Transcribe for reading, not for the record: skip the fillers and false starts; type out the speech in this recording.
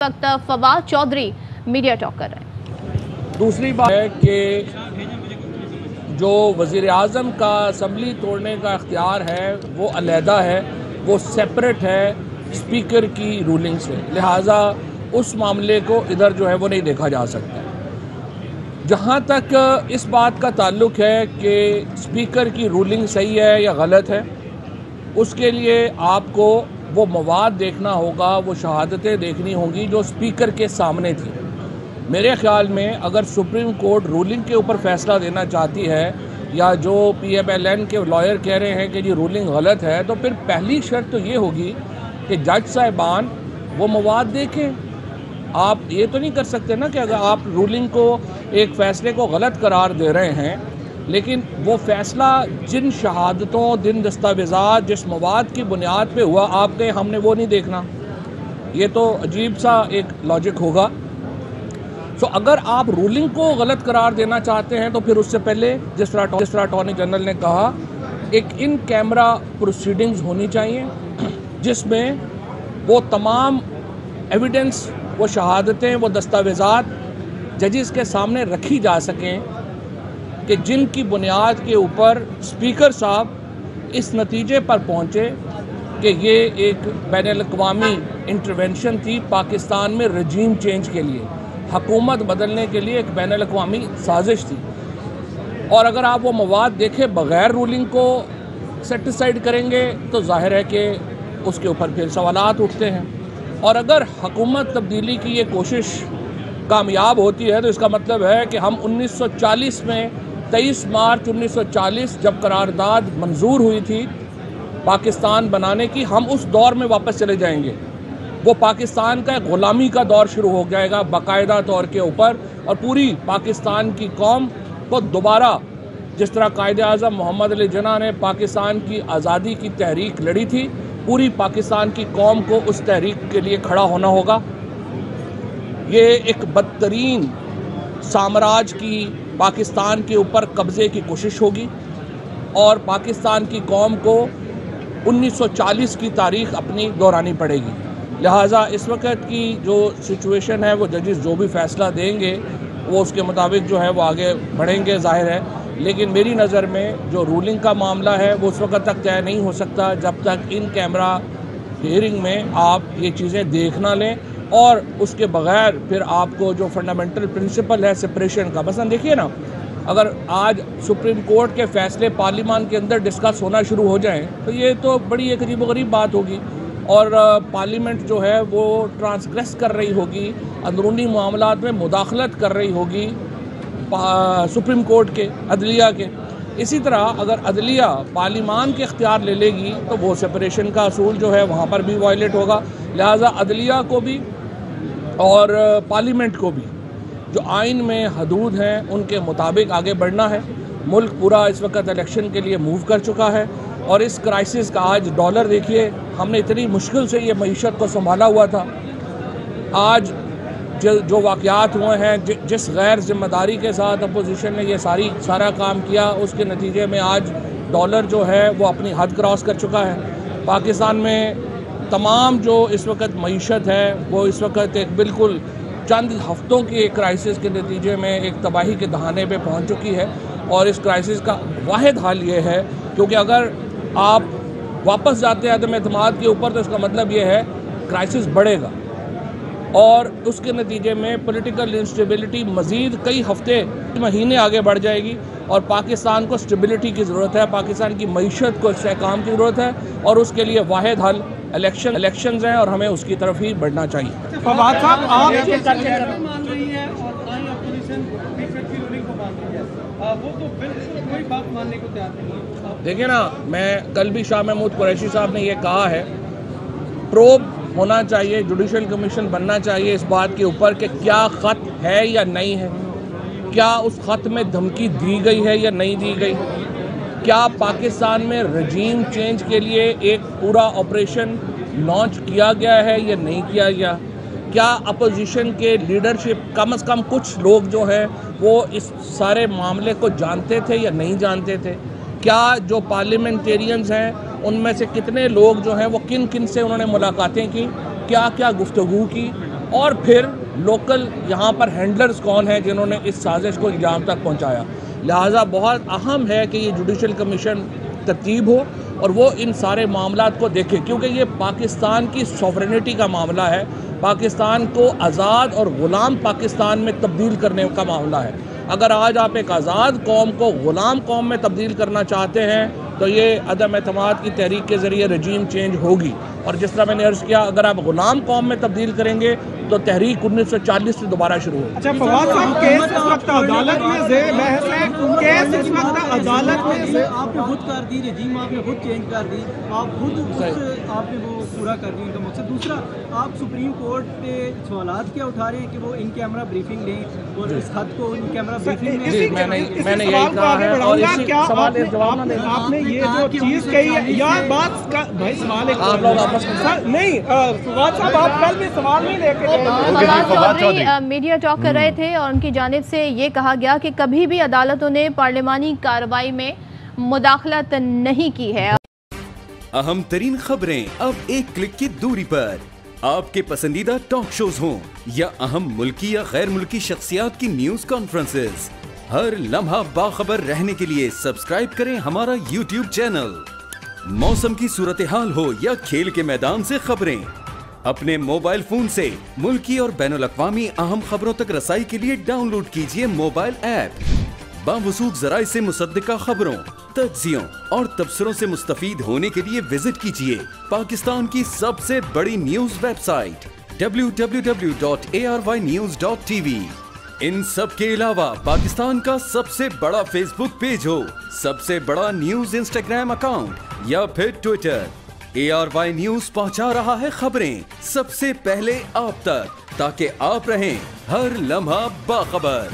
वक्त Fawad Chaudhary media talk कर रहे हैं। दूसरी बात है कि जो वज़ीर आज़म का असम्बली तोड़ने का इख्तियार है वो अलहदा है, वो सेपरेट है स्पीकर की रूलिंग से, लिहाजा उस मामले को इधर जो है वो नहीं देखा जा सकता। जहाँ तक इस बात का ताल्लुक़ है कि स्पीकर की रूलिंग सही है या गलत है, उसके लिए आपको वो मवाद देखना होगा, वो शहादतें देखनी होंगी जो स्पीकर के सामने थी। मेरे ख़्याल में अगर सुप्रीम कोर्ट रूलिंग के ऊपर फ़ैसला देना चाहती है या जो PMLN के लॉयर कह रहे हैं कि ये रूलिंग गलत है, तो फिर पहली शर्त तो ये होगी कि जज साहिबान वो मवाद देखें। आप ये तो नहीं कर सकते ना कि अगर आप रूलिंग को एक फ़ैसले को गलत करार दे रहे हैं, लेकिन वो फ़ैसला जिन शहादतों, जिन दस्तावेज़ात, जिस मवाद की बुनियाद पे हुआ, आपके हमने वो नहीं देखना, ये तो अजीब सा एक लॉजिक होगा। सो अगर आप रूलिंग को गलत करार देना चाहते हैं तो फिर उससे पहले जिस तरह अटॉर्नी जनरल ने कहा, एक इन कैमरा प्रोसीडिंग्स होनी चाहिए जिसमें वो तमाम एविडेंस, वो शहादतें, वो दस्तावेज़ात जजेस के सामने रखी जा सकें कि जिनकी बुनियाद के ऊपर स्पीकर साहब इस नतीजे पर पहुँचे कि ये एक बैनुल-अक़वामी इंटरवेंशन थी पाकिस्तान में रजीम चेंज के लिए, हुकूमत बदलने के लिए एक बैनुल-अक़वामी साजिश थी। और अगर आप वो मवाद देखे बग़ैर रूलिंग को सेटिसाइड करेंगे तो जाहिर है कि उसके ऊपर फिर सवालात उठते हैं। और अगर हुकूमत तब्दीली की ये कोशिश कामयाब होती है तो इसका मतलब है कि हम 1940 में 23 मार्च 1940 जब करारदाद मंजूर हुई थी पाकिस्तान बनाने की, हम उस दौर में वापस चले जाएंगे। वो पाकिस्तान का ग़ुलामी का दौर शुरू हो जाएगा बाकायदा तौर के ऊपर, और पूरी पाकिस्तान की कौम को दोबारा, जिस तरह कायदे आज़म मोहम्मद अली जिन्ना ने पाकिस्तान की आज़ादी की तहरीक लड़ी थी, पूरी पाकिस्तान की कौम को उस तहरीक के लिए खड़ा होना होगा। ये एक बदतरीन साम्राज्य की पाकिस्तान के ऊपर कब्ज़े की कोशिश होगी और पाकिस्तान की कौम को 1940 की तारीख़ अपनी दोहरानी पड़ेगी। लिहाजा इस वक्त की जो सिचुएशन है, वो जजेस जो भी फ़ैसला देंगे वो उसके मुताबिक जो है वो आगे बढ़ेंगे, ज़ाहिर है। लेकिन मेरी नज़र में जो रूलिंग का मामला है वो उस वक्त तक तय नहीं हो सकता जब तक इन कैमरा हियरिंग में आप ये चीज़ें देख ना लें, और उसके बग़ैर फिर आपको जो फंडामेंटल प्रिंसिपल है सेपरेशन का, मसलन देखिए ना, अगर आज सुप्रीम कोर्ट के फ़ैसले पार्लियामान के अंदर डिस्कस होना शुरू हो जाएं तो ये तो बड़ी एक अजीब गरीब बात होगी, और पार्लियामेंट जो है वो ट्रांसग्रेस कर रही होगी, अंदरूनी मामलात में मुदाखलत कर रही होगी सुप्रीम कोर्ट के, अदलिया के। इसी तरह अगर अदलिया पार्लियामान के इख्तियार ले लेगी तो वो सेपरेशन का असूल जो है वहाँ पर भी वायलेट होगा। लिहाजा अदलिया को भी और पार्लियामेंट को भी जो आइन में हदूद हैं उनके मुताबिक आगे बढ़ना है। मुल्क पूरा इस वक्त इलेक्शन के लिए मूव कर चुका है, और इस क्राइसिस का आज डॉलर देखिए, हमने इतनी मुश्किल से ये मईशत को संभाला हुआ था, आज जो वाक़यात हुए हैं, जिस गैर जिम्मेदारी के साथ अपोजिशन ने ये सारा काम किया, उसके नतीजे में आज डॉलर जो है वो अपनी हद क्रॉस कर चुका है। पाकिस्तान में तमाम जो इस वक्त मईशत है वो इस वक्त एक बिल्कुल चंद हफ्तों के क्राइसिस के नतीजे में एक तबाही के दहाने पे पहुंच चुकी है। और इस क्राइसिस का वाहिद हल ये है, क्योंकि अगर आप वापस जाते हैं अदम एतमाद के ऊपर तो इसका मतलब ये है क्राइसिस बढ़ेगा, और उसके नतीजे में पॉलिटिकल इंस्टेबिलिटी मज़ीद कई हफ्ते, महीने आगे बढ़ जाएगी। और पाकिस्तान को स्टेबिलिटी की ज़रूरत है, पाकिस्तान की मईशत को इस्तेहकाम की ज़रूरत है, और उसके लिए वाहिद हल इलेक्शंस हैं, और हमें उसकी तरफ ही बढ़ना चाहिए। फवाद साहब, आप मान रही है और दाएं अपोजिशन स्पीकर की रूलिंग को मान रही है, वो तो बिल्कुल कोई बात मानने को तैयार नहीं है। देखिए ना, मैं कल भी शाह महमूद कुरैशी साहब ने ये कहा है, प्रोब होना चाहिए, जुडिशल कमीशन बनना चाहिए इस बात के ऊपर कि क्या ख़त है या नहीं है, क्या उस ख़त में धमकी दी गई है या नहीं दी गई, क्या पाकिस्तान में रजीम चेंज के लिए एक पूरा ऑपरेशन लॉन्च किया गया है या नहीं किया गया, क्या अपोजिशन के लीडरशिप कम से कम कुछ लोग जो हैं वो इस सारे मामले को जानते थे या नहीं जानते थे, क्या जो पार्लियामेंटेरियंस हैं उनमें से कितने लोग जो हैं वो किन किन से उन्होंने मुलाकातें की, क्या क्या गुफ्तगू की, और फिर लोकल यहाँ पर हैंडलर्स कौन हैं जिन्होंने इस साजिश को अंजाम तक पहुँचाया। लिहाजा बहुत अहम है कि ये जुडिशल कमीशन तरतीब हो और वो इन सारे मामलात को देखे, क्योंकि ये पाकिस्तान की सॉवरेनिटी का मामला है, पाकिस्तान को आज़ाद और ग़ुलाम पाकिस्तान में तब्दील करने का मामला है। अगर आज आप एक आज़ाद कौम को ग़ुलाम कौम में तब्दील करना चाहते हैं तो ये अदम एतमाद की तहरीक के ज़रिए रजीम चेंज होगी। और जिस तरह मैंने अर्ज़ किया, अगर आप ग़ुलाम कौम में तब्दील करेंगे तो तहरीक 1940 से दोबारा शुरू होगी। अच्छा फवाद साहब, केस इस वक्त अदालत में ज़ेर बहस है, केस इस वक्त अदालत में आपने खुद कर दी, रजीम आपने खुद चेंज कर दी, आप खुद आपने वो पूरा कर दी उनका मकसद। दूसरा, आप सुप्रीम कोर्ट के सवालात क्या उठा रहे हैं कि वो इन कैमरा ब्रीफिंग लें और इस खत को इन कैमरा ब्रीफिंग में मैंने यही कहा है और इसी सवाल के जवाब ना दें। आपने ये जो चीज़ कही है या बात का भाई सवाल है, आप लोग आपस में नहीं फवाद साहब, आप कल भी सवाल नहीं लेके फवाद चौधरी मीडिया टॉक कर रहे थे और उनकी जानिब से ये कहा गया कि कभी भी अदालतों ने पार्लिमानी कार्रवाई में मुदाखलत नहीं की है। अहम तरीन खबरें अब एक क्लिक की दूरी पर, आपके पसंदीदा टॉक शोज हों या अहम मुल्की या गैर मुल्की शख्सियात की न्यूज कॉन्फ्रेंसेस, हर लम्हा बाखबर रहने के लिए सब्सक्राइब करें हमारा YouTube चैनल। मौसम की सूरत हाल हो या खेल के मैदान से खबरें, अपने मोबाइल फोन से मुल्की और बैनुल-अक़वामी अहम खबरों तक रसाई के लिए डाउनलोड कीजिए मोबाइल ऐप। बावसूख ज़राए से मुसद्दिका खबरों, तज्ज़ियों और तबसरों से मुस्तफ़ीद होने के लिए विजिट कीजिए पाकिस्तान की सबसे बड़ी न्यूज वेबसाइट www.arynews.tv। इन सब के अलावा पाकिस्तान का सबसे बड़ा फेसबुक पेज हो, सबसे बड़ा न्यूज इंस्टाग्राम अकाउंट या फिर ट्विटर, ARY न्यूज पहुंचा रहा है खबरें सबसे पहले आप तक, ताकि आप रहें हर लम्हा बाखबर।